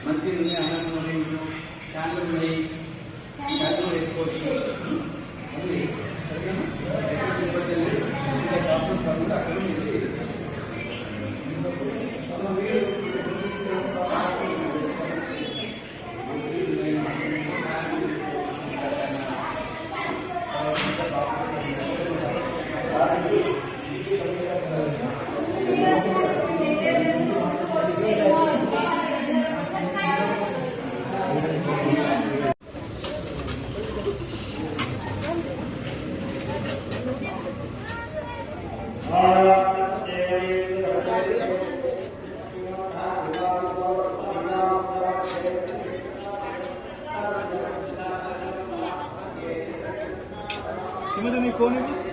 మంచిగా ఉంది, అన్నం ఉన్నాయి, ఫ్యాన్లు ఉన్నాయి, ఫ్యాన్లు వేసుకోవచ్చు. నీ ఫోన్ ఇది